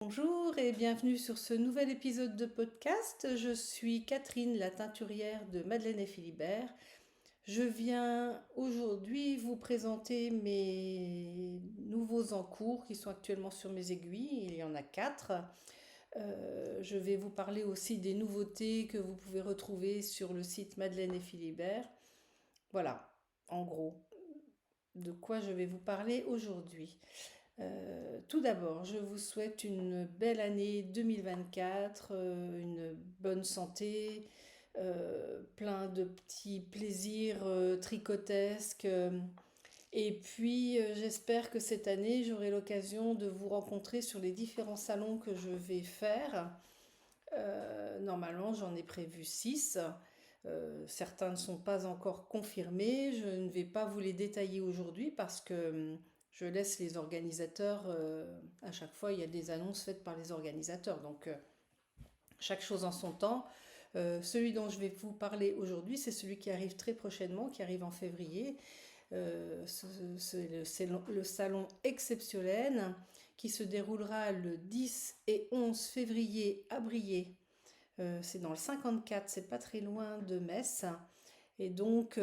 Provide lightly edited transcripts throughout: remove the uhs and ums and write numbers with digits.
Bonjour et bienvenue sur ce nouvel épisode de podcast. Je suis Catherine, la teinturière de Madeleine et Philibert. Je viens aujourd'hui vous présenter mes nouveaux encours qui sont actuellement sur mes aiguilles. Il y en a 4. Je vais vous parler aussi des nouveautés que vous pouvez retrouver sur le site Madeleine et Philibert. Voilà, en gros, de quoi je vais vous parler aujourd'hui. Tout d'abord, je vous souhaite une belle année 2024, une bonne santé, plein de petits plaisirs tricotesques. Et puis, j'espère que cette année, j'aurai l'occasion de vous rencontrer sur les différents salons que je vais faire. Normalement, j'en ai prévu 6. Certains ne sont pas encore confirmés. Je ne vais pas vous les détailler aujourd'hui parce que je laisse les organisateurs. À chaque fois, il y a des annonces faites par les organisateurs. Donc, chaque chose en son temps. Celui dont je vais vous parler aujourd'hui, c'est celui qui arrive très prochainement, qui arrive en février. C'est le salon Exceptionnel qui se déroulera le 10 et 11 février à Briey. C'est dans le 54, c'est pas très loin de Metz. Et donc,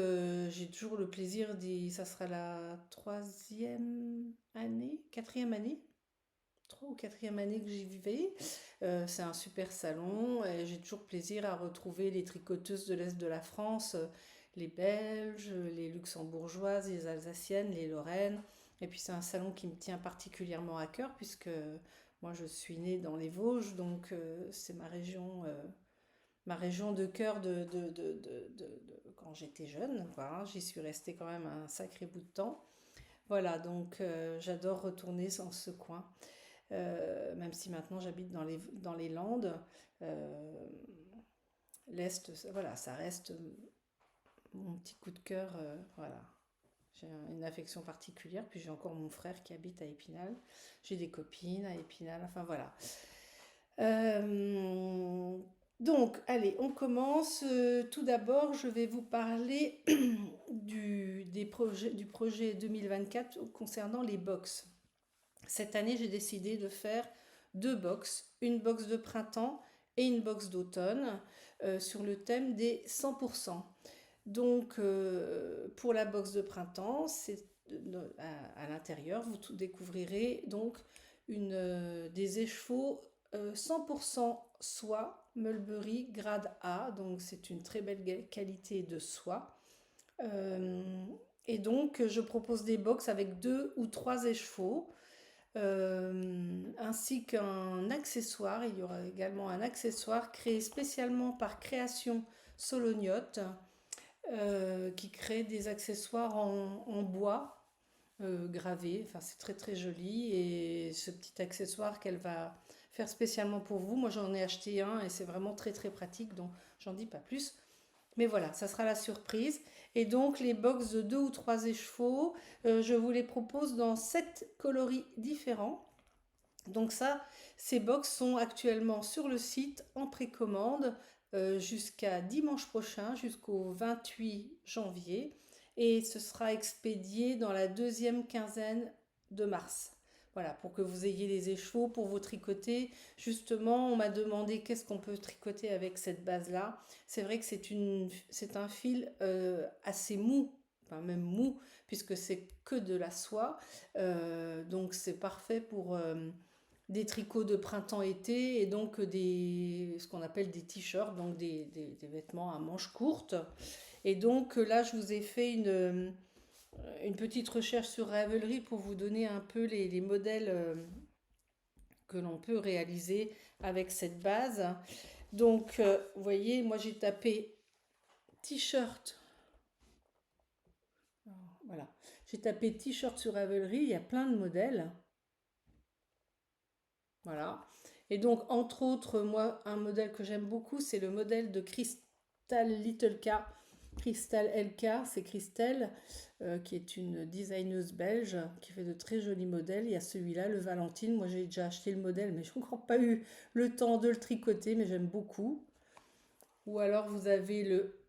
j'ai toujours le plaisir ça sera la troisième année, quatrième année, trois ou quatrième année que j'y vais. C'est un super salon et j'ai toujours plaisir à retrouver les tricoteuses de l'Est de la France, les Belges, les Luxembourgeoises, les Alsaciennes, les Lorraines. Et puis c'est un salon qui me tient particulièrement à cœur puisque moi je suis née dans les Vosges, donc c'est ma région de cœur quand j'étais jeune, quoi, hein. J'y suis restée quand même un sacré bout de temps. Voilà, donc j'adore retourner dans ce coin. Même si maintenant j'habite dans les Landes, euh, l'Est, voilà, ça reste mon petit coup de cœur. Voilà. J'ai une affection particulière, puis j'ai encore mon frère qui habite à Épinal. J'ai des copines à Épinal, enfin voilà. Euh, donc, allez, on commence. Tout d'abord, je vais vous parler du projet 2024 concernant les box. Cette année, j'ai décidé de faire 2 box, une box de printemps et une box d'automne, sur le thème des 100%. Donc, pour la box de printemps, à l'intérieur, vous découvrirez donc des écheveaux 100% soie Mulberry grade A. Donc, c'est une très belle qualité de soie. Euh, et donc, je propose des box avec 2 ou 3 écheveaux, ainsi qu'un accessoire. Il y aura également un accessoire créé spécialement par Création Solognotte, qui crée des accessoires en bois gravé. Enfin, c'est très très joli. Et ce petit accessoire qu'elle va faire spécialement pour vous, moi j'en ai acheté un et c'est vraiment très très pratique, donc j'en dis pas plus. Mais voilà, ça sera la surprise. Et donc les box de 2 ou 3 écheveaux, je vous les propose dans 7 coloris différents. Donc ça, ces box sont actuellement sur le site en précommande jusqu'à dimanche prochain, jusqu'au 28 janvier. Et ce sera expédié dans la deuxième quinzaine de mars. Voilà, pour que vous ayez les écheveaux pour vous tricoter. Justement, on m'a demandé qu'est-ce qu'on peut tricoter avec cette base-là. C'est vrai que c'est un fil assez mou, enfin même mou, puisque c'est que de la soie. Donc c'est parfait pour des tricots de printemps-été et donc ce qu'on appelle des t-shirts, donc des vêtements à manches courtes. Et donc là, je vous ai fait une petite recherche sur Ravelry pour vous donner un peu les modèles que l'on peut réaliser avec cette base. Donc, vous voyez, moi j'ai tapé t-shirt. Voilà, j'ai tapé t-shirt sur Ravelry, il y a plein de modèles. Voilà. Et donc, entre autres, moi, un modèle que j'aime beaucoup, c'est le modèle de Crystal Little K. Crystal LK, c'est Christelle, qui est une designeuse belge, qui fait de très jolis modèles. Il y a celui-là, le Valentine. Moi, j'ai déjà acheté le modèle, mais je n'ai encore pas eu le temps de le tricoter, mais j'aime beaucoup. Ou alors, vous avez le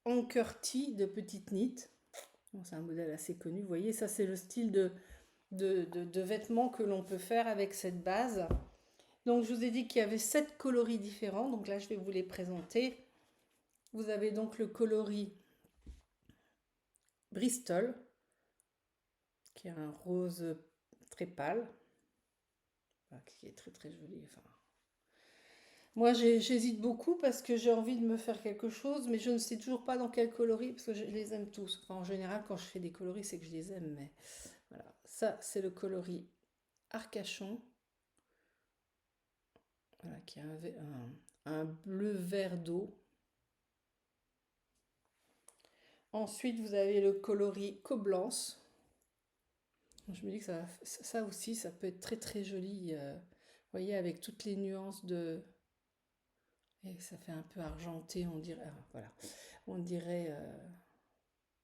Anker T de Petite Knit. Bon, c'est un modèle assez connu. Vous voyez, ça, c'est le style de vêtements que l'on peut faire avec cette base. Donc je vous ai dit qu'il y avait 7 coloris différents, donc là je vais vous les présenter. Vous avez donc le coloris Bristol, qui est un rose très pâle, qui est très très joli. Enfin, moi j'hésite beaucoup parce que j'ai envie de me faire quelque chose, mais je ne sais toujours pas dans quel coloris, parce que je les aime tous. Enfin, en général, quand je fais des coloris, c'est que je les aime, mais voilà. Ça, c'est le coloris Arcachon, voilà, qui a un bleu vert d'eau. Ensuite, vous avez le coloris Coblence. Je me dis que ça aussi, ça peut être très très joli. Vous voyez, avec toutes les nuances de... Et ça fait un peu argenté, on dirait... voilà. On dirait...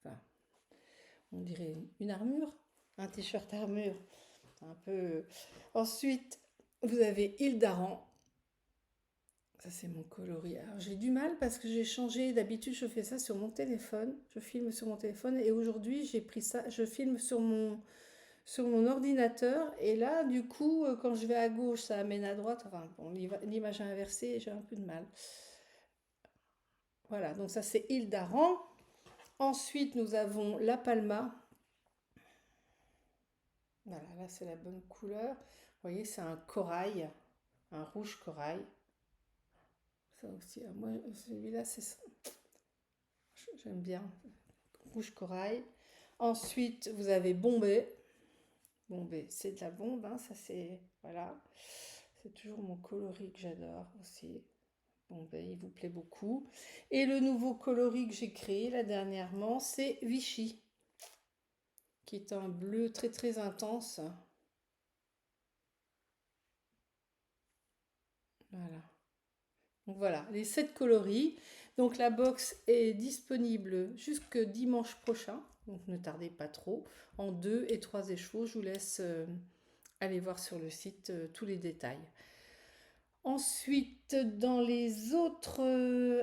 enfin, on dirait une armure. Un t-shirt armure. Un peu... Ensuite, vous avez Île d'Aran. Ça, c'est mon coloris. Alors, j'ai du mal parce que j'ai changé. D'habitude, je fais ça sur mon téléphone. Je filme sur mon téléphone. Et aujourd'hui, j'ai pris ça. Je filme sur mon ordinateur. Et là, du coup, quand je vais à gauche, ça amène à droite. Enfin, bon, l'image est inversée. J'ai un peu de mal. Voilà. Donc, ça, c'est Île d'Aran. Ensuite, nous avons La Palma. Voilà. Là, c'est la bonne couleur. Vous voyez, c'est un corail. Un rouge corail. Ça aussi. Moi, celui-là, c'est ça. J'aime bien. Rouge corail. Ensuite, vous avez Bombay. Bombay, c'est de la bombe, hein, ça c'est... Voilà. C'est toujours mon coloris que j'adore aussi. Bombay, il vous plaît beaucoup. Et le nouveau coloris que j'ai créé là dernièrement, c'est Vichy, qui est un bleu très très intense. Voilà. Donc voilà, les 7 coloris. Donc la box est disponible jusque dimanche prochain. Donc ne tardez pas trop. En 2 et 3 échos. Je vous laisse aller voir sur le site tous les détails. Ensuite, dans les autres...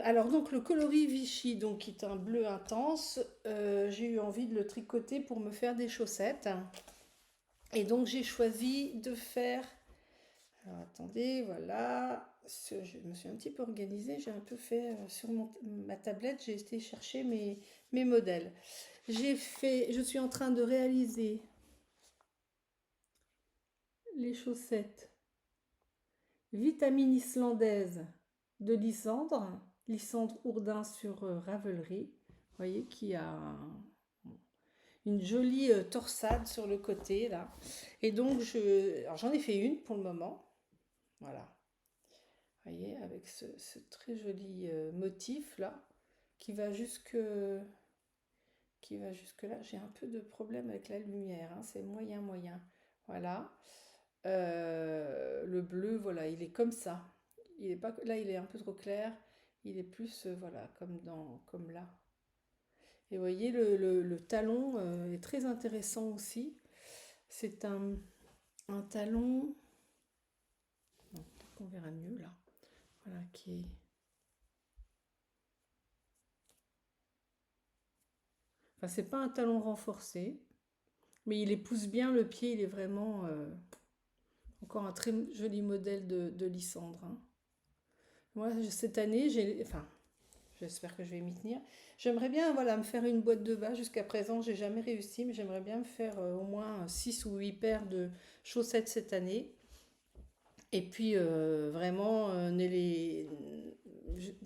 alors donc le coloris Vichy, donc qui est un bleu intense, j'ai eu envie de le tricoter pour me faire des chaussettes. Et donc j'ai choisi de faire... Alors attendez, voilà. Je me suis un petit peu organisée. J'ai un peu fait sur ma tablette, j'ai été chercher mes modèles. Je suis en train de réaliser les chaussettes Vitamine islandaise de Lysandre, Lysandre Ourdin sur Ravelry. Vous voyez qui a une jolie torsade sur le côté là. Et donc j'en ai fait une pour le moment. Voilà. Vous voyez, avec ce très joli motif là qui va jusque là. J'ai un peu de problème avec la lumière, hein, c'est moyen moyen. Voilà. Le bleu, voilà, il est comme ça. Il est pas, là, il est un peu trop clair. Il est plus, voilà, comme là. Et vous voyez, le talon est très intéressant aussi. C'est un talon, non, on verra mieux là. Voilà, qui est... Enfin, c'est pas un talon renforcé, mais il épouse bien le pied. Il est vraiment encore un très joli modèle de Lysandre, hein. Moi, cette année, enfin, j'espère que je vais m'y tenir. J'aimerais bien voilà, me faire une boîte de bas. Jusqu'à présent, j'ai jamais réussi, mais j'aimerais bien me faire au moins 6 ou 8 paires de chaussettes cette année. Et puis vraiment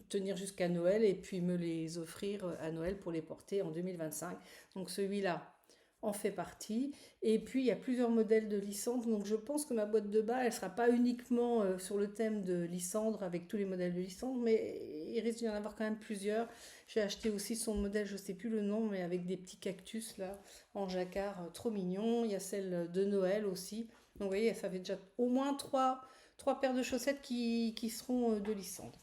tenir jusqu'à Noël et puis me les offrir à Noël pour les porter en 2025. Donc celui-là en fait partie. Et puis il y a plusieurs modèles de Lysandre. Donc je pense que ma boîte de bas, elle ne sera pas uniquement sur le thème de Lysandre avec tous les modèles de Lysandre, mais il risque d'y en avoir quand même plusieurs. J'ai acheté aussi son modèle, je ne sais plus le nom, mais avec des petits cactus là en jacquard trop mignon. Il y a celle de Noël aussi. Donc vous voyez, ça fait déjà au moins trois paires de chaussettes qui seront de Lysandre.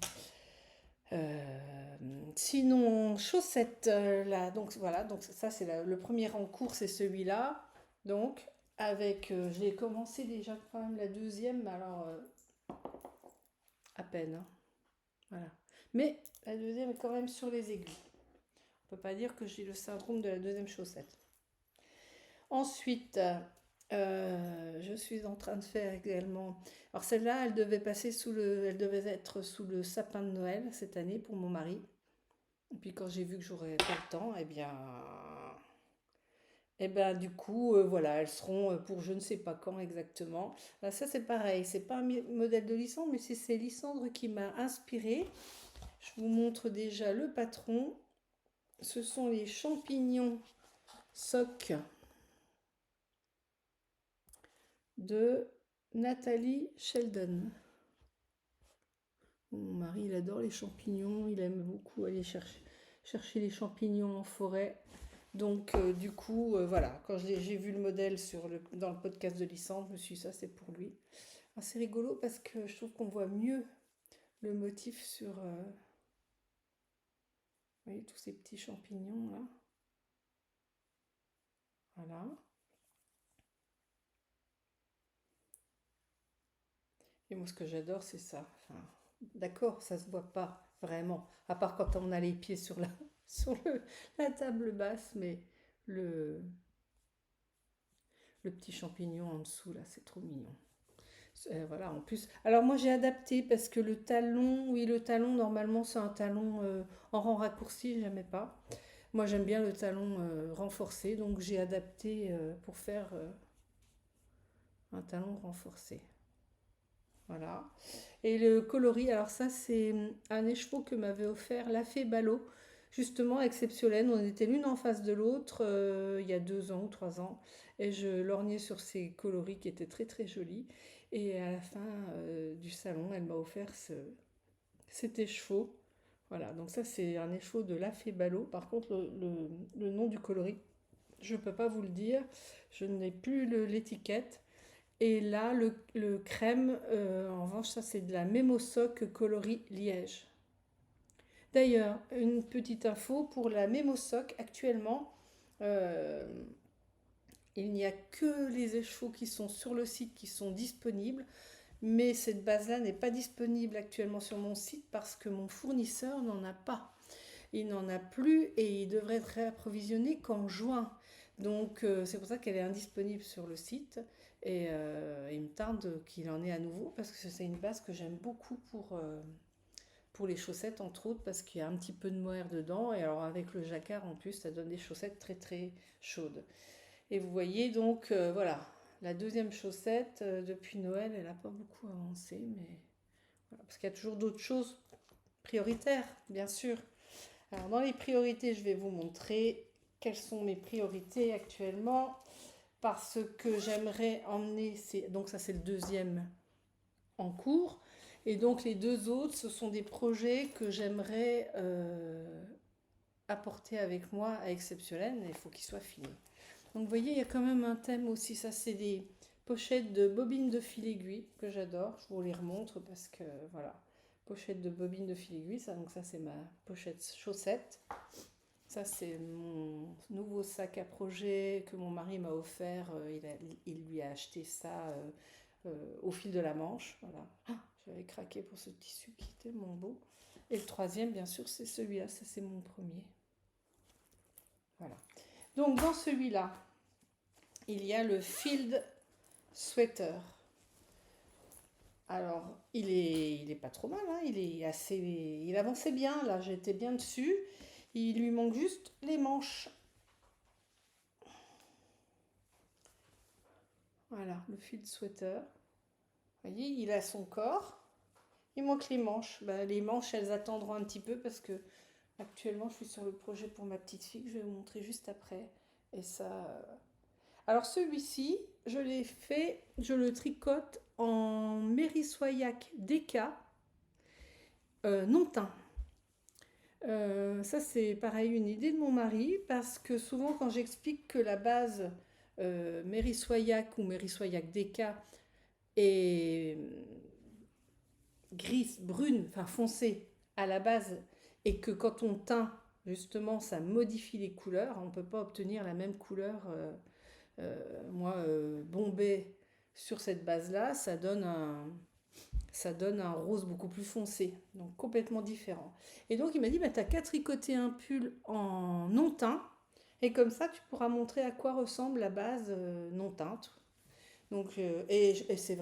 Sinon, chaussettes, là, donc voilà, donc ça c'est le premier en cours, c'est celui-là. Donc, avec, j'ai commencé déjà quand même la deuxième, mais alors à peine, hein, voilà. Mais la deuxième est quand même sur les aiguilles. On peut pas dire que j'ai le syndrome de la deuxième chaussette. Ensuite, Je suis en train de faire également. Alors celle-là, elle devait être sous le sapin de Noël cette année pour mon mari. Et puis quand j'ai vu que j'aurais pas le temps, du coup, voilà, elles seront pour je ne sais pas quand exactement. Là, ça c'est pareil, c'est pas un modèle de Lysandre, mais c'est Lysandre qui m'a inspiré. Je vous montre déjà le patron. Ce sont les champignons soc de Nathalie Sheldon. Mon mari, il adore les champignons, il aime beaucoup aller chercher les champignons en forêt. Donc, du coup, voilà, quand j'ai vu le modèle dans le podcast de Lysandre, je me suis dit, ça, c'est pour lui. Ah, c'est rigolo parce que je trouve qu'on voit mieux le motif sur, vous voyez, tous ces petits champignons là. Voilà. Et moi, ce que j'adore, c'est ça. Enfin, d'accord, ça se voit pas vraiment, à part quand on a les pieds sur sur la table basse, mais le, le petit champignon en dessous, là, c'est trop mignon. Voilà, en plus. Alors moi j'ai adapté parce que le talon, oui, le talon normalement c'est un talon en rang raccourci, j'aimais pas. Moi j'aime bien le talon renforcé, donc j'ai adapté pour faire un talon renforcé. Voilà. Et le coloris, alors ça c'est un écheveau que m'avait offert la fée Ballot, justement exceptionnelle. On était l'une en face de l'autre il y a 2 ans ou 3 ans, et je lorgnais sur ces coloris qui étaient très très jolis. Et à la fin du salon, elle m'a offert cet écheveau. Voilà, donc ça c'est un écheveau de la fée Ballot. Par contre, le nom du coloris, je ne peux pas vous le dire, je n'ai plus l'étiquette. Et là, le crème, en revanche, ça c'est de la Mémosoc coloris Liège. D'ailleurs, une petite info pour la Mémosoc, actuellement, euh, il n'y a que les écheveaux qui sont sur le site qui sont disponibles, mais cette base-là n'est pas disponible actuellement sur mon site parce que mon fournisseur n'en a pas. Il n'en a plus et il devrait être réapprovisionné qu'en juin. Donc c'est pour ça qu'elle est indisponible sur le site. Et il me tarde qu'il en ait à nouveau parce que c'est une base que j'aime beaucoup pour les chaussettes, entre autres, parce qu'il y a un petit peu de mohair dedans. Et alors avec le jacquard en plus, ça donne des chaussettes très très chaudes. Et vous voyez donc, voilà, la deuxième chaussette, depuis Noël, elle n'a pas beaucoup avancé, mais voilà, parce qu'il y a toujours d'autres choses prioritaires, bien sûr. Alors dans les priorités, je vais vous montrer quelles sont mes priorités actuellement parce que j'aimerais emmener, donc ça c'est le deuxième en cours, et donc les deux autres, ce sont des projets que j'aimerais apporter avec moi à Exceptionnel, et il faut qu'ils soient finis. Donc vous voyez, il y a quand même un thème aussi, ça c'est des pochettes de bobines de fil aiguille que j'adore, je vous les remontre parce que voilà, pochette de bobines de fil aiguille, ça, donc ça c'est ma pochette chaussette. Ça, c'est mon nouveau sac à projet que mon mari m'a offert. Il lui a acheté ça au fil de la Manche. Voilà. Ah, j'avais craqué pour ce tissu qui est tellement beau. Et le troisième, bien sûr, c'est celui-là. Ça, c'est mon premier. Voilà. Donc, dans celui-là, il y a le Field Sweater. Alors, il est pas trop mal, hein. Il avançait bien. Là, j'étais bien dessus. Il lui manque juste les manches. Voilà, le field sweater. Vous voyez, il a son corps. Il manque les manches. Bah, les manches, elles attendront un petit peu parce que actuellement, je suis sur le projet pour ma petite fille que je vais vous montrer juste après. Et ça. Alors celui-ci, je le tricote en Mérissoyac DK non teint. Ça, c'est pareil, une idée de mon mari parce que souvent, quand j'explique que la base Mérissoyac ou Mérissoyac DK est grise, brune, enfin foncée à la base, et que quand on teint, justement, ça modifie les couleurs, on ne peut pas obtenir la même couleur. Moi, bombé sur cette base-là, ça donne un rose beaucoup plus foncé, donc complètement différent. Et donc il m'a dit, bah, t'as qu'à tricoter un pull en non teint, et comme ça tu pourras montrer à quoi ressemble la base non teinte. Donc, et c'est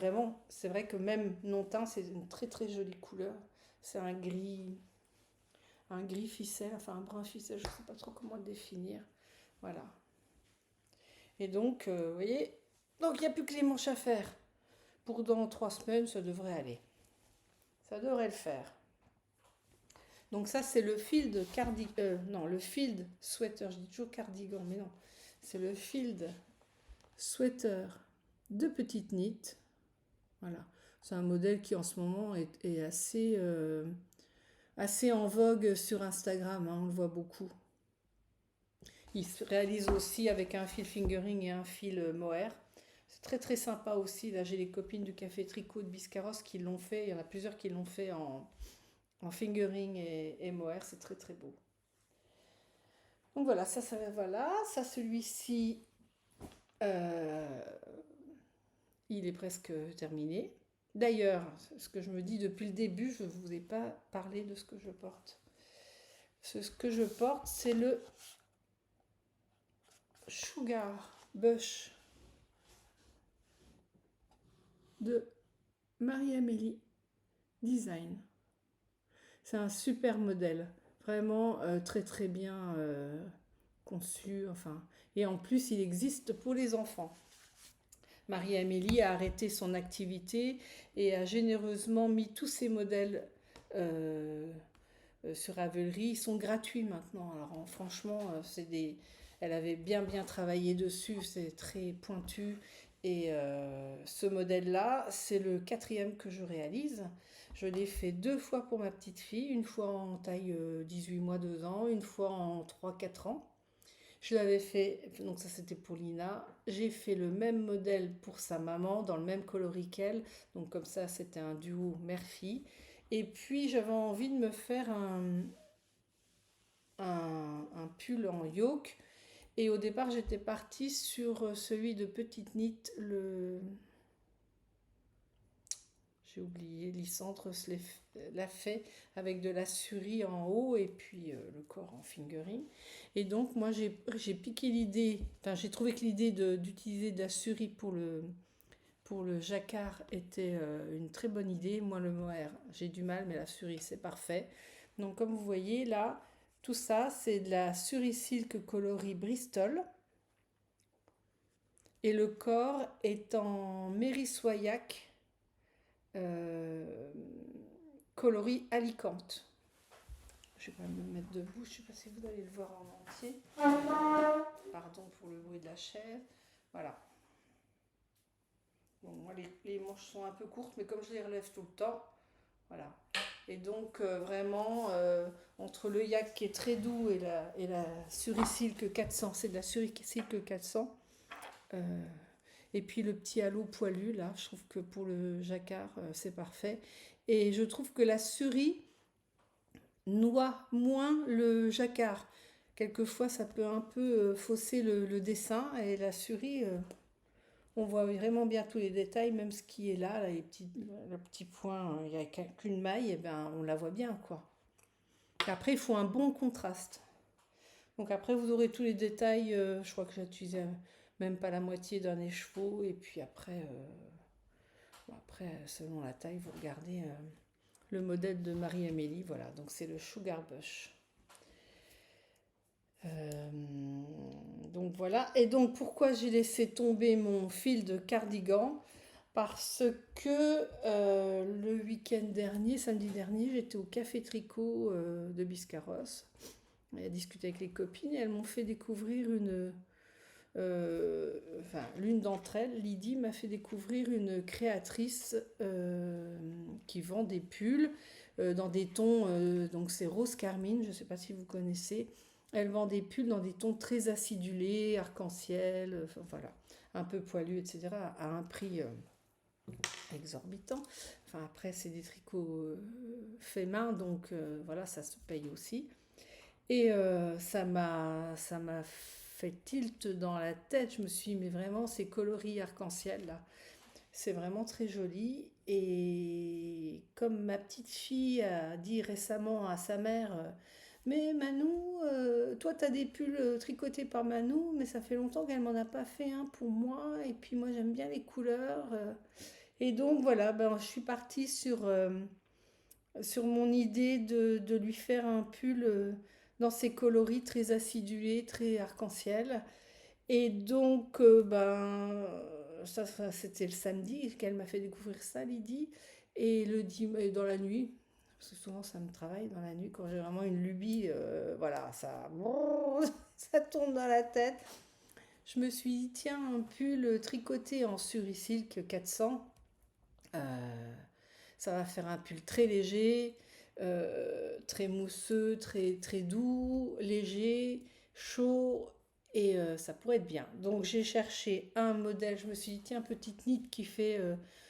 vrai que même non teint, c'est une très très jolie couleur. C'est un gris ficelle, enfin un brun ficelle, je ne sais pas trop comment le définir. Voilà. Et donc, vous voyez, donc il n'y a plus que les manches à faire. Pour dans 3 semaines, ça devrait aller. Ça devrait le faire. Donc ça, c'est le field cardigan. Non, le field sweater. Je dis toujours cardigan, mais non. C'est le field sweater de petite knit. Voilà. C'est un modèle qui en ce moment est assez en vogue sur Instagram, hein, on le voit beaucoup. Il se réalise aussi avec un fil fingering et un fil mohair. C'est très très sympa aussi. Là, j'ai les copines du Café Tricot de Biscarrosse qui l'ont fait. Il y en a plusieurs qui l'ont fait en fingering et mohair. C'est très très beau. Donc voilà, voilà. Ça, celui-ci, euh, il est presque terminé. D'ailleurs, ce que je me dis depuis le début, je ne vous ai pas parlé de ce que je porte. Ce que je porte, c'est le Sugar Bush de Marie-Amélie Design. C'est un super modèle, vraiment très très bien conçu. Enfin, et en plus, il existe pour les enfants. Marie-Amélie a arrêté son activité et a généreusement mis tous ses modèles euh, sur Ravelry. Ils sont gratuits maintenant. Alors franchement, elle avait bien bien travaillé dessus, c'est très pointu. Et ce modèle-là, c'est le quatrième que je réalise. Je l'ai fait 2 fois pour ma petite fille, une fois en taille 18 mois, 2 ans, une fois en 3-4 ans. Je l'avais fait, donc ça c'était pour Lina. J'ai fait le même modèle pour sa maman, dans le même coloris qu'elle. Donc comme ça, c'était un duo mère-fille. Et puis j'avais envie de me faire un pull en yoke. Et au départ, j'étais partie sur celui de Petite Knit, j'ai oublié, Lysantre l'a fait avec de la surie en haut et puis le corps en fingering. Et donc, moi, j'ai piqué l'idée, enfin, j'ai trouvé que l'idée d'utiliser de la surie pour le jacquard était une très bonne idée. Moi, le mohair, j'ai du mal, mais la surie, c'est parfait. Donc, comme vous voyez, là, tout ça, c'est de la surie silk coloris Bristol. Et le corps est en mérissoyac euh, coloris Alicante. Je vais quand même me mettre debout, je ne sais pas si vous allez le voir en entier. Pardon pour le bruit de la chaise. Voilà. Bon, moi, les manches sont un peu courtes, mais comme je les relève tout le temps, voilà. Et donc, vraiment, entre le yak qui est très doux et la Surisilk 400, c'est de la Surisilk 400, et puis le petit halo poilu, là, je trouve que pour le jacquard, c'est parfait. Et je trouve que la Suri noie moins le jacquard. Quelquefois, ça peut un peu fausser le dessin, et la Suri, on voit vraiment bien tous les détails, même ce qui est là le petit point, il n'y a qu'une maille, et ben, on la voit bien, quoi. Après, il faut un bon contraste. Donc après, vous aurez tous les détails. Je crois que j'ai utilisé même pas la moitié d'un écheveau. Et puis après, selon la taille, vous regardez le modèle de Marie-Amélie. Voilà, donc c'est le Sugar Bush. Euh, donc voilà. Et donc pourquoi j'ai laissé tomber mon fil de cardigan? Parce que le week-end dernier, samedi dernier, j'étais au Café Tricot de Biscarrosse. Et à discuter avec les copines, et elles m'ont fait découvrir enfin, l'une d'entre elles, Lydie, m'a fait découvrir une créatrice qui vend des pulls dans des tons, donc c'est Rose Carmine, je ne sais pas si vous connaissez. Elle vend des pulls dans des tons très acidulés, arc-en-ciel, enfin, voilà, un peu poilus, etc., à un prix exorbitant. Enfin, après, c'est des tricots faits main, donc voilà, ça se paye aussi. Et ça m'a fait tilt dans la tête. Je me suis dit, mais vraiment, ces coloris arc-en-ciel là, c'est vraiment très joli. Et comme ma petite fille a dit récemment à sa mère, Mais Manou, toi, tu as des pulls tricotés par Manou, mais ça fait longtemps qu'elle m'en a pas fait un pour moi. Et puis moi, j'aime bien les couleurs. Et donc voilà, ben, je suis partie sur mon idée de lui faire un pull dans ses coloris très acidulés, très arc-en-ciel. Et donc, c'était le samedi qu'elle m'a fait découvrir ça, Lydie. Et et dans la nuit, parce que souvent ça me travaille dans la nuit quand j'ai vraiment une lubie, voilà, ça, ça tourne dans la tête. Je me suis dit, tiens, un pull tricoté en Surisilk 400, euh, ça va faire un pull très léger, très mousseux, très doux, léger, chaud, et ça pourrait être bien. Donc j'ai cherché un modèle, je me suis dit, tiens, petite Nit qui fait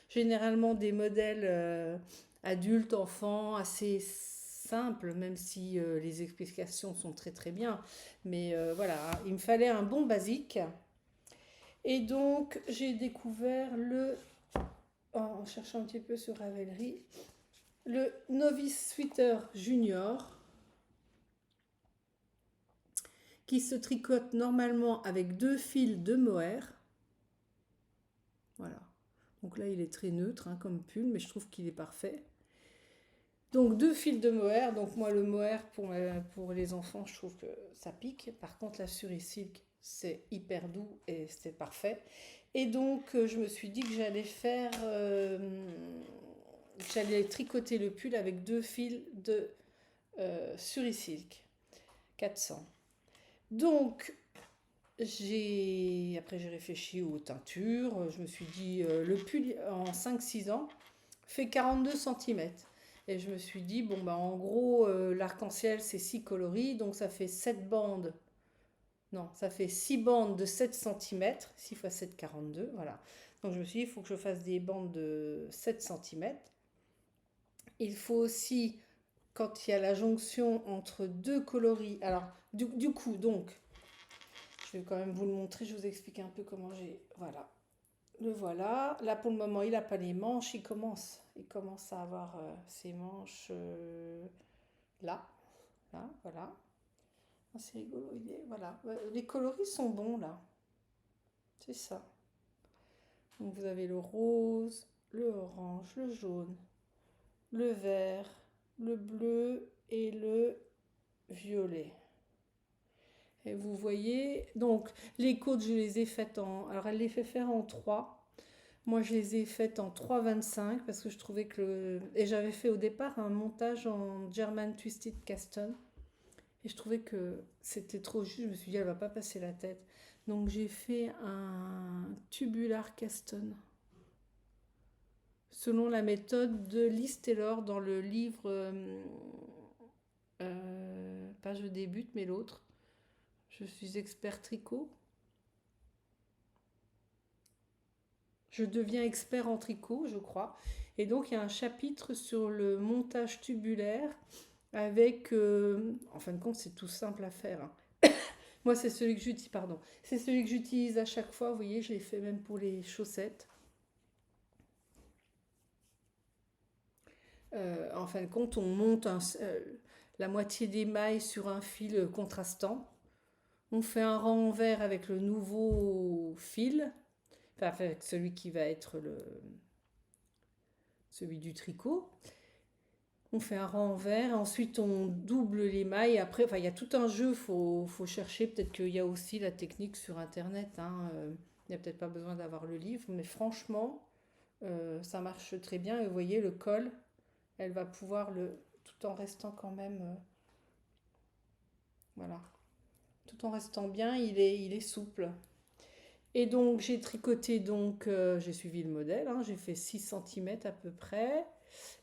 généralement des modèles adultes, enfants, assez simples, même si les explications sont très bien. Mais voilà, il me fallait un bon basique. Et donc j'ai découvert en cherchant un petit peu sur Ravelry, le Novice Sweater Junior qui se tricote normalement avec 2 fils de mohair. Voilà. Donc là, il est très neutre comme pull, mais je trouve qu'il est parfait. Donc 2 fils de mohair. Donc moi, le mohair pour les enfants, je trouve que ça pique. Par contre, la Surisilk, c'est hyper doux et c'est parfait. Et donc, je me suis dit que j'allais tricoter le pull avec 2 fils de Surisilk 400. Donc, après j'ai réfléchi aux teintures, je me suis dit le pull en 5-6 ans fait 42 centimètres. Et je me suis dit, bon bah en gros l'arc-en-ciel c'est 6 coloris, donc ça fait 7 bandes. Non, ça fait 6 bandes de 7 centimètres, 6 x 7, 42, voilà. Donc je me suis dit, il faut que je fasse des bandes de 7 centimètres. Il faut aussi, quand il y a la jonction entre 2 coloris, alors du coup, donc, je vais quand même vous le montrer, je vous explique un peu comment j'ai. Voilà. Le voilà. Là pour le moment, il n'a pas les manches. Il commence à avoir ses manches là. Là, voilà. Ah, c'est rigolo. Voilà. Les coloris sont bons là. C'est ça. Donc vous avez le rose, le orange, le jaune, le vert, le bleu et le violet. Et vous voyez, donc les côtes, je les ai faites en. Alors elle les fait faire en 3. Moi, je les ai faites en 3,25 parce que je trouvais que. Et j'avais fait au départ un montage en German Twisted Caston. Et je trouvais que c'était trop juste. Je me suis dit, elle va pas passer la tête. Donc j'ai fait un tubular Caston. Selon la méthode de Liz Taylor dans le livre. Pas Je débute, mais l'autre. Je suis expert tricot. Je deviens expert en tricot, je crois. Et donc, il y a un chapitre sur le montage tubulaire avec... en fin de compte, c'est tout simple à faire. Moi, c'est celui que j'utilise, pardon. C'est celui que j'utilise à chaque fois. Vous voyez, je l'ai fait même pour les chaussettes. En fin de compte, on monte la moitié des mailles sur un fil contrastant. On fait un rang en vert avec le nouveau fil, enfin avec celui qui va être celui du tricot. On fait un rang en vert, ensuite on double les mailles. Après, enfin, il y a tout un jeu, faut chercher. Peut-être qu'il y a aussi la technique sur Internet. Il n'y a peut-être pas besoin d'avoir le livre, mais franchement, ça marche très bien. Et vous voyez, le col, elle va pouvoir tout en restant quand même, voilà, tout en restant bien, il est souple. Et donc j'ai tricoté, j'ai suivi le modèle, j'ai fait 6 centimètres à peu près.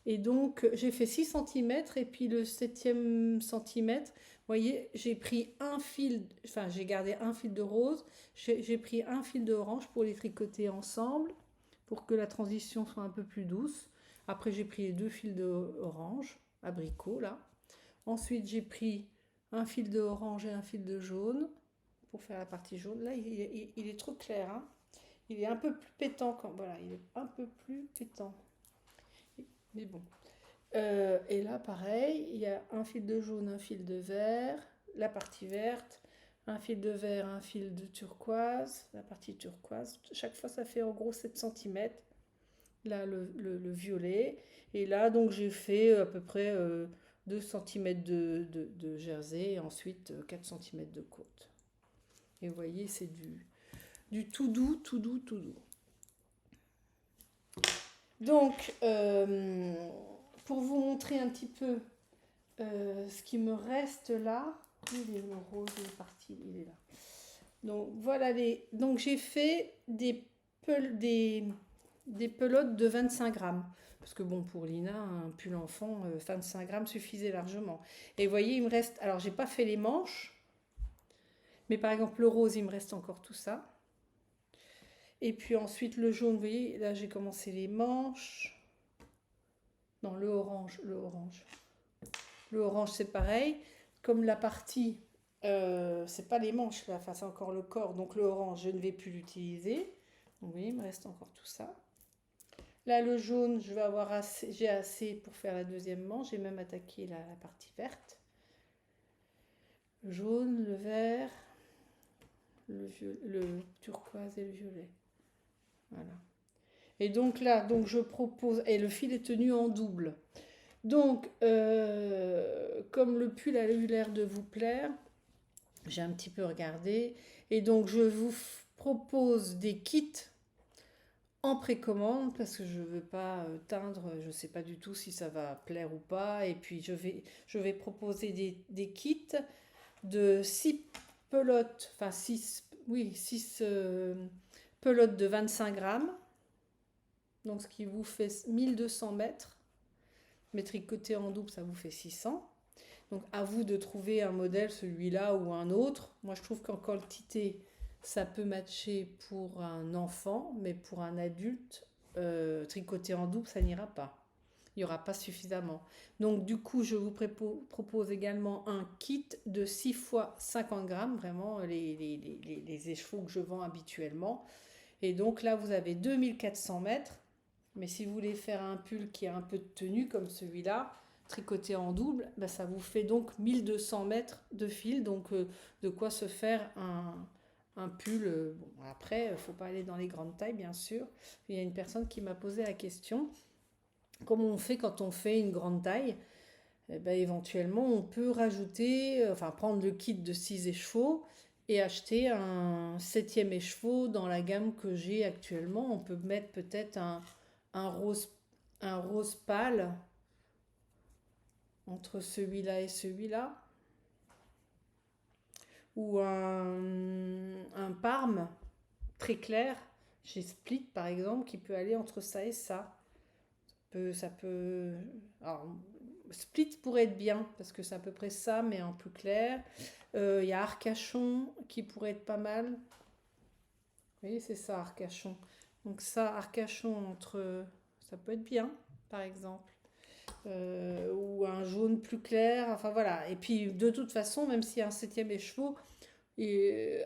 Et donc j'ai fait 6 centimètres et puis le 7e centimètre, vous voyez, j'ai pris un fil, enfin j'ai gardé un fil de rose, j'ai pris un fil d'orange pour les tricoter ensemble, pour que la transition soit un peu plus douce. Après j'ai pris les 2 fils d'orange, abricot là. Ensuite j'ai pris un fil d'orange et un fil de jaune pour faire la partie jaune. Là, il est trop clair. Il est un peu plus pétant. Il est un peu plus pétant. Mais bon. Et là, pareil, il y a un fil de jaune, un fil de vert, la partie verte, un fil de vert, un fil de turquoise, la partie turquoise. Chaque fois, ça fait en gros 7 centimètres. Là, le violet. Et là, donc, j'ai fait à peu près 2 cm de jersey et ensuite 4 centimètres de côte. Et vous voyez, c'est du tout doux, tout doux, tout doux. Donc, pour vous montrer un petit peu ce qui me reste là, il est le rose, il est parti, il est là. Donc voilà donc j'ai fait des pelotes de 25 grammes. Parce que bon, pour Lina, un pull enfant, 25 grammes suffisait largement. Et vous voyez, il me reste. Alors, j'ai pas fait les manches, mais par exemple, le rose, il me reste encore tout ça. Et puis ensuite, le jaune, vous voyez, là, j'ai commencé les manches. Non, le orange, le orange. Le orange, c'est pareil. Comme la partie, c'est pas les manches là, enfin, c'est encore le corps. Donc, le orange, je ne vais plus l'utiliser. Donc, vous voyez, il me reste encore tout ça. Là, le jaune, je vais avoir assez, j'ai assez pour faire la deuxième manche. J'ai même attaqué la partie verte. Le jaune, le vert, le turquoise et le violet. Voilà. Et donc là, donc je propose, et le fil est tenu en double. Donc, comme le pull a eu l'air de vous plaire, j'ai un petit peu regardé. Et donc, je vous propose des kits en précommande parce que je ne veux pas teindre, je ne sais pas du tout si ça va plaire ou pas. Et puis je vais proposer des kits de 6 pelotes, enfin 6 oui, 6 pelotes de 25 grammes. Donc ce qui vous fait 1200 mètres. Mais tricoté en double, ça vous fait 600. Donc à vous de trouver un modèle, celui-là ou un autre. Moi je trouve qu'en quantité, ça peut matcher pour un enfant, mais pour un adulte, tricoté en double, ça n'ira pas. Il n'y aura pas suffisamment. Donc du coup, je vous propose également un kit de 6 fois 50 grammes, vraiment les écheveaux que je vends habituellement. Et donc là, vous avez 2400 mètres. Mais si vous voulez faire un pull qui a un peu de tenue comme celui-là, tricoté en double, ben ça vous fait donc 1200 mètres de fil. Donc de quoi se faire un pull. Bon, après, il ne faut pas aller dans les grandes tailles, bien sûr. Il y a une personne qui m'a posé la question. Comment on fait quand on fait une grande taille? Eh ben, éventuellement, on peut rajouter, enfin prendre le kit de 6 écheveaux et acheter un septième écheveau dans la gamme que j'ai actuellement. On peut mettre peut-être un rose, un rose pâle entre celui-là et celui-là. Ou un parme très clair chez Split par exemple qui peut aller entre ça et ça. Ça peut. Alors, Split pourrait être bien parce que c'est à peu près ça, mais en plus clair. Il y a Arcachon qui pourrait être pas mal. Vous voyez, c'est ça, Arcachon. Donc ça, Arcachon entre. Ça peut être bien, par exemple. Ou un jaune plus clair. Enfin voilà. Et puis de toute façon, même s'il y a un septième écheveau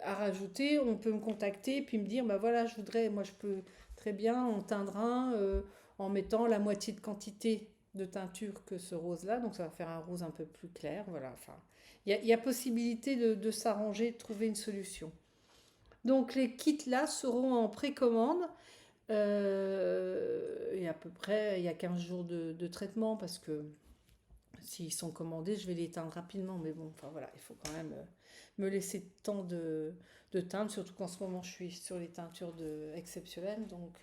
à rajouter, on peut me contacter et puis me dire, bah voilà, je voudrais, moi je peux très bien en teindre un en mettant la moitié de quantité de teinture que ce rose-là, donc ça va faire un rose un peu plus clair, voilà. Enfin, il y a possibilité de s'arranger, de trouver une solution. Donc les kits là seront en précommande. Et à peu près, il y a 15 jours de traitement parce que s'ils sont commandés, je vais les teindre rapidement. Mais bon, enfin voilà, il faut quand même me laisser le temps de teindre, surtout qu'en ce moment je suis sur les teintures exceptionnelles. Donc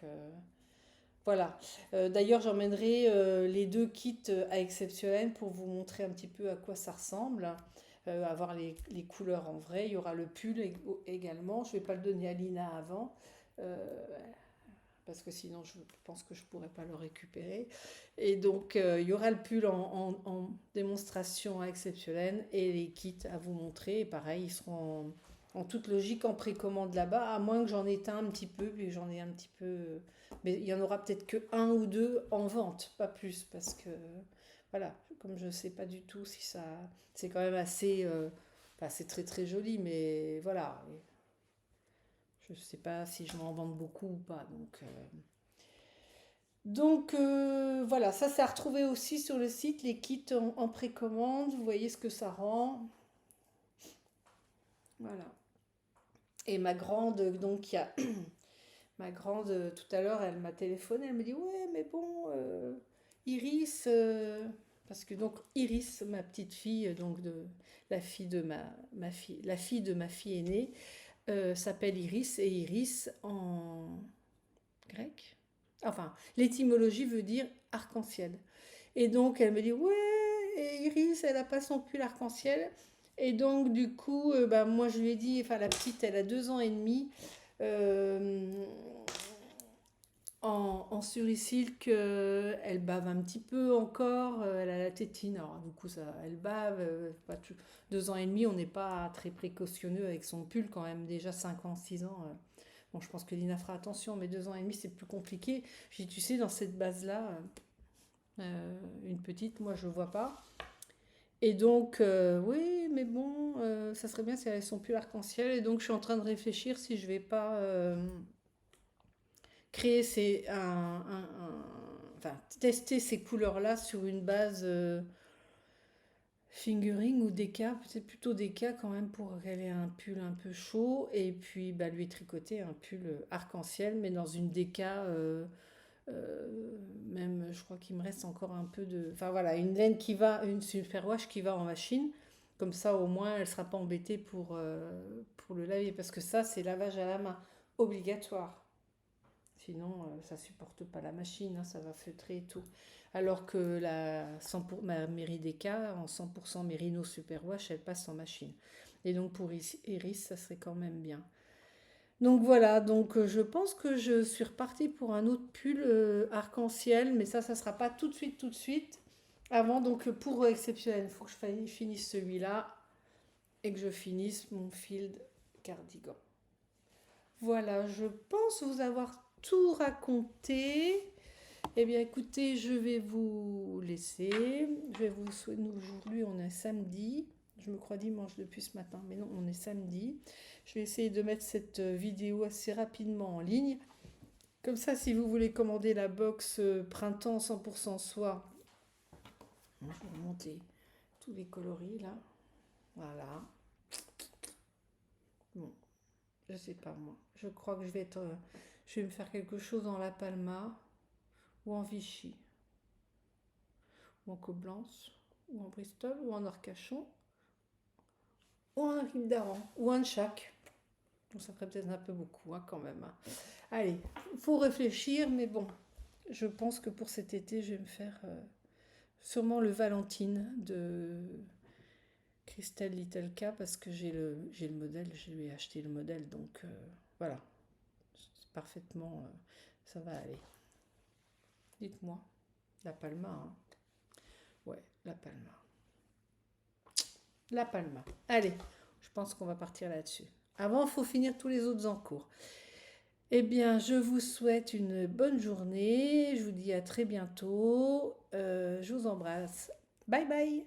voilà. D'ailleurs, j'emmènerai les deux kits à exceptionnel pour vous montrer un petit peu à quoi ça ressemble. Avoir les couleurs en vrai. Il y aura le pull également. Je ne vais pas le donner à Lina avant. Euh, parce que sinon je pense que je ne pourrais pas le récupérer. Et donc il y aura le pull en démonstration exceptionnelle et les kits à vous montrer. Et pareil, ils seront en toute logique en précommande là-bas, à moins que j'en ai un petit peu, puis j'en ai un petit peu... Mais il y en aura peut-être que un ou deux en vente, pas plus, parce que voilà, comme je ne sais pas du tout si ça... C'est quand même assez... Enfin, c'est très très joli, mais voilà, je ne sais pas si je vais en vendre beaucoup ou pas. Donc voilà, ça c'est à retrouver aussi sur le site, les kits en précommande. Vous voyez ce que ça rend. Voilà. Et ma grande, donc il y a ma grande, tout à l'heure, elle m'a téléphoné, elle me dit, ouais, mais bon, Iris, parce que donc Iris, ma petite fille, donc la fille de ma fille, la fille de ma fille aînée, s'appelle Iris, et Iris en grec, enfin, l'étymologie veut dire arc-en-ciel. Et donc elle me dit, ouais, et Iris, elle a pas son pull arc-en-ciel. Et donc du coup, bah, moi je lui ai dit, enfin la petite, elle a 2 ans et demi. euh, en surisilk, elle bave un petit peu encore, elle a la tétine, alors du coup ça, elle bave, 2 ans et demi, on n'est pas très précautionneux avec son pull quand même, déjà 5 ans, 6 ans. Bon, je pense que Lina fera attention, mais 2 ans et demi c'est plus compliqué. J'ai dit, tu sais, dans cette base-là, une petite, moi je vois pas. Et donc, oui, mais bon, ça serait bien si elles sont plus arc-en-ciel. Et donc, je suis en train de réfléchir si je vais pas créer enfin, tester ces couleurs-là sur une base fingering ou déca, peut-être plutôt déca quand même pour qu'elle ait un pull un peu chaud. Et puis, bah, lui tricoter un pull arc-en-ciel, mais dans une déca. Même, je crois qu'il me reste encore un peu de. Enfin voilà, une laine qui va, une superwash qui va en machine. Comme ça, au moins, elle ne sera pas embêtée pour le laver. Parce que ça, c'est lavage à la main obligatoire. Sinon, ça ne supporte pas la machine, hein, ça va feutrer et tout. Alors que ma Merideka, en 100% Merino Superwash, elle passe en machine. Et donc pour Iris, ça serait quand même bien. Donc voilà, donc je pense que je suis repartie pour un autre pull arc-en-ciel, mais ça sera pas tout de suite, tout de suite. Avant, donc pour exceptionnel, il faut que je finisse celui-là et que je finisse mon field cardigan. Voilà, je pense vous avoir tout raconté. Eh bien écoutez, je vais vous laisser. Je vais vous souhaiter, aujourd'hui on est samedi. Je me crois dimanche depuis ce matin, mais non, on est samedi. Je vais essayer de mettre cette vidéo assez rapidement en ligne. Comme ça, si vous voulez commander la box printemps 100% soie, je vais vous remonter tous les coloris là. Voilà. Bon, je sais pas moi. Je crois que je vais me faire quelque chose en La Palma ou en Vichy ou en Coblence ou en Bristol ou en Arcachon ou en Rive d'Aran ou en chaque. Donc ça ferait peut-être un peu beaucoup hein, quand même. Allez, il faut réfléchir, mais bon, je pense que pour cet été, je vais me faire sûrement le Valentine de Christelle Littleka parce que j'ai le modèle, je lui ai acheté le modèle, donc voilà, c'est parfaitement, ça va aller. Dites-moi, la Palma, hein. Ouais, la Palma. La Palma. Allez, je pense qu'on va partir là-dessus. Avant, il faut finir tous les autres en cours. Eh bien, je vous souhaite une bonne journée. Je vous dis à très bientôt. Je vous embrasse. Bye bye.